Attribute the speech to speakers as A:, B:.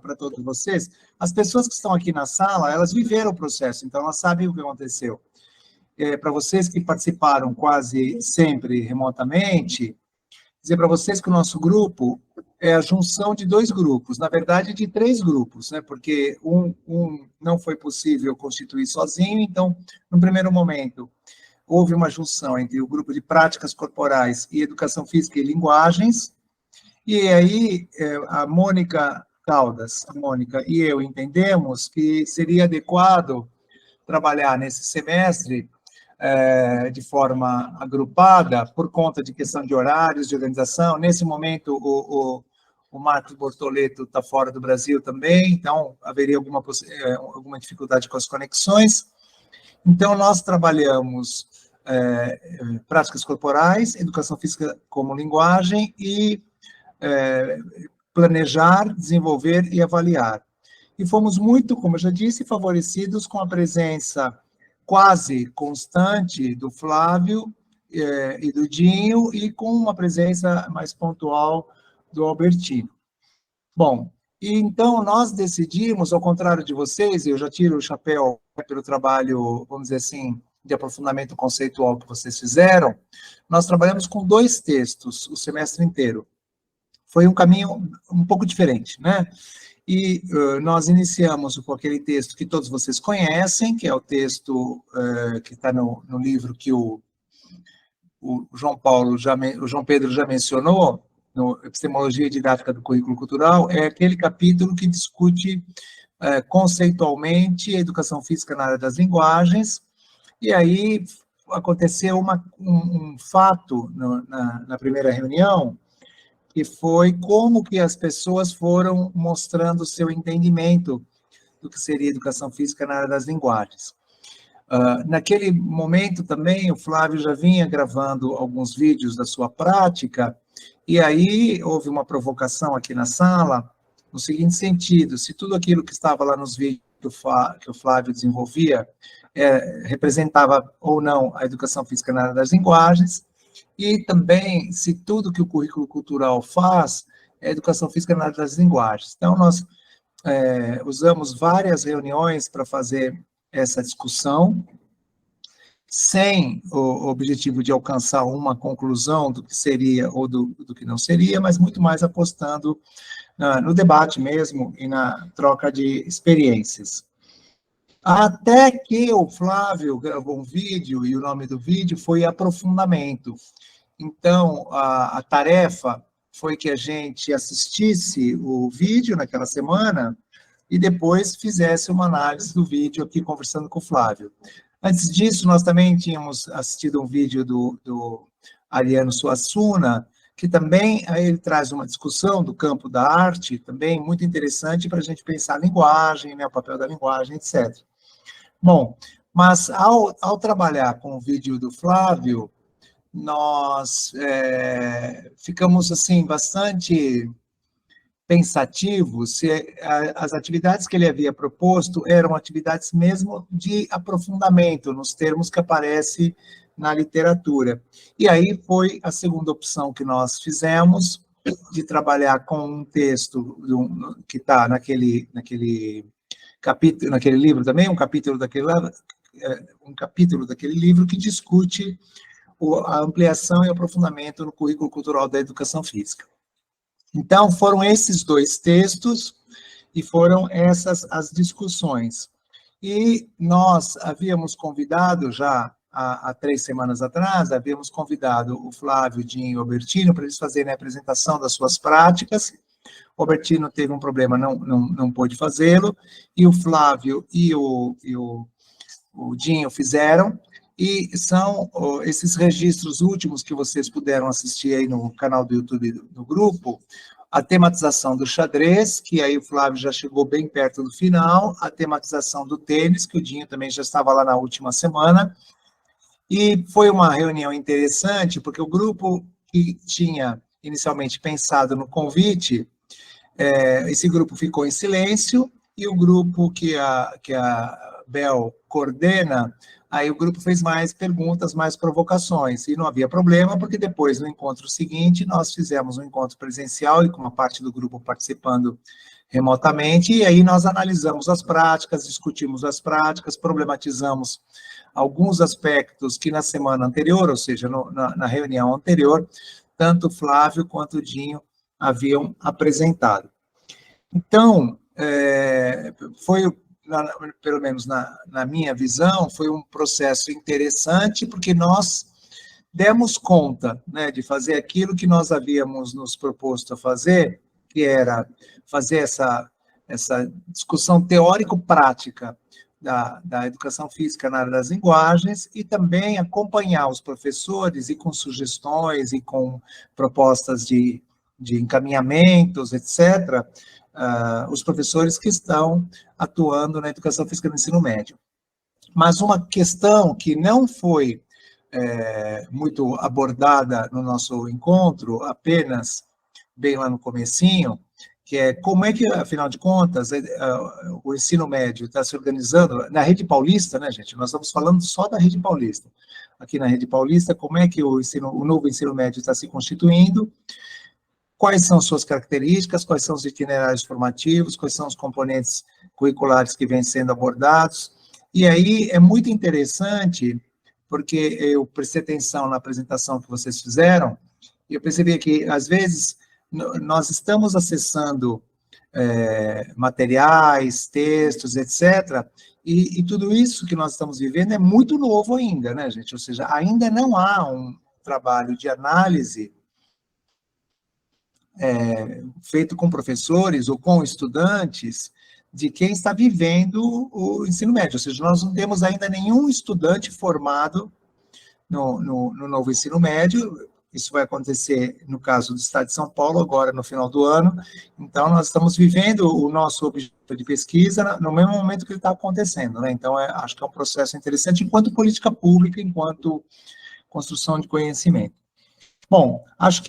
A: para todos vocês, as pessoas que estão aqui na sala, elas viveram o processo, então elas sabem o que aconteceu. Para vocês que participaram quase sempre remotamente, dizer para vocês que o nosso grupo é a junção de 2 grupos, na verdade de 3 grupos, né? Porque um não foi possível constituir sozinho, então, no primeiro momento, houve uma junção entre o grupo de práticas corporais e educação física e linguagens, e aí a Mônica Caldas, a Mônica e eu entendemos que seria adequado trabalhar nesse semestre de forma agrupada, por conta de questão de horários, de organização. Nesse momento, o Marcos Bortoleto está fora do Brasil também, então haveria alguma dificuldade com as conexões. Então, nós trabalhamos práticas corporais, educação física como linguagem e planejar, desenvolver e avaliar. E fomos muito, como eu já disse, favorecidos com a presença quase constante do Flávio e do Dinho, e com uma presença mais pontual do Albertino. Bom, e então nós decidimos, ao contrário de vocês, e eu já tiro o chapéu pelo trabalho, vamos dizer assim, de aprofundamento conceitual que vocês fizeram, nós trabalhamos com 2 textos o semestre inteiro. Foi um caminho um pouco diferente, né? E nós iniciamos com aquele texto que todos vocês conhecem, que é o texto que está no livro que o João Pedro já mencionou, no Epistemologia e Didática do Currículo Cultural, é aquele capítulo que discute conceitualmente a educação física na área das linguagens, e aí aconteceu um fato na primeira reunião, que foi como que as pessoas foram mostrando o seu entendimento do que seria educação física na área das linguagens. Naquele momento também, o Flávio já vinha gravando alguns vídeos da sua prática, e aí houve uma provocação aqui na sala, no seguinte sentido: se tudo aquilo que estava lá nos vídeos que o Flávio desenvolvia representava ou não a educação física na área das linguagens, e também se tudo que o currículo cultural faz é educação física na área das linguagens. Então, nós usamos várias reuniões para fazer essa discussão, sem o objetivo de alcançar uma conclusão do que seria ou do que não seria, mas muito mais apostando no debate mesmo e na troca de experiências. Até que o Flávio gravou um vídeo, e o nome do vídeo foi Aprofundamento. Então, a tarefa foi que a gente assistisse o vídeo naquela semana e depois fizesse uma análise do vídeo aqui conversando com o Flávio. Antes disso, nós também tínhamos assistido um vídeo do Ariano Suassuna, que também ele traz uma discussão do campo da arte, também muito interessante para a gente pensar a linguagem, né, o papel da linguagem, etc. Bom, mas ao trabalhar com o vídeo do Flávio, nós ficamos, assim, bastante pensativos se as atividades que ele havia proposto eram atividades mesmo de aprofundamento, nos termos que aparece na literatura. E aí foi a segunda opção que nós fizemos, de trabalhar com um texto que está naquele capítulo, naquele livro também, um capítulo daquele livro que discute a ampliação e aprofundamento no currículo cultural da educação física. Então, foram esses 2 textos e foram essas as discussões. E nós havíamos convidado já, há 3 semanas atrás, havíamos convidado o Flávio, Dinho e o Albertino para eles fazerem a apresentação das suas práticas. O Albertino teve um problema, não pôde fazê-lo, e o Flávio e o Dinho fizeram, e são esses registros últimos que vocês puderam assistir aí no canal do YouTube do grupo, a tematização do xadrez, que aí o Flávio já chegou bem perto do final, a tematização do tênis, que o Dinho também já estava lá na última semana, e foi uma reunião interessante, porque o grupo que tinha inicialmente pensado no convite, esse grupo ficou em silêncio, e o grupo que a Bel coordena, aí o grupo fez mais perguntas, mais provocações, e não havia problema, porque depois, no encontro seguinte, nós fizemos um encontro presencial, e com uma parte do grupo participando remotamente, e aí nós analisamos as práticas, discutimos as práticas, problematizamos alguns aspectos que na semana anterior, ou seja, na reunião anterior, tanto o Flávio quanto o Dinho haviam apresentado. Então, foi, pelo menos na minha visão, foi um processo interessante, porque nós demos conta, né, de fazer aquilo que nós havíamos nos proposto a fazer, que era fazer essa discussão teórico-prática da educação física na área das linguagens e também acompanhar os professores e com sugestões e com propostas de encaminhamentos, etc., os professores que estão atuando na educação física no ensino médio. Mas uma questão que não foi muito abordada no nosso encontro, apenas bem lá no comecinho, que é como é que, afinal de contas, o ensino médio está se organizando na rede paulista, né, gente? Nós estamos falando só da rede paulista. Aqui na rede paulista, como é que o novo ensino médio está se constituindo, quais são suas características, quais são os itinerários formativos, quais são os componentes curriculares que vêm sendo abordados. E aí é muito interessante, porque eu prestei atenção na apresentação que vocês fizeram, e eu percebi que, às vezes, nós estamos acessando materiais, textos, etc., e tudo isso que nós estamos vivendo é muito novo ainda, né, gente? Ou seja, ainda não há um trabalho de análise feito com professores ou com estudantes de quem está vivendo o ensino médio, ou seja, nós não temos ainda nenhum estudante formado no novo ensino médio. Isso vai acontecer no caso do Estado de São Paulo, agora no final do ano. Então, nós estamos vivendo o nosso objeto de pesquisa no mesmo momento que ele está acontecendo, né? Então, acho que é um processo interessante enquanto política pública, enquanto construção de conhecimento. Bom, acho que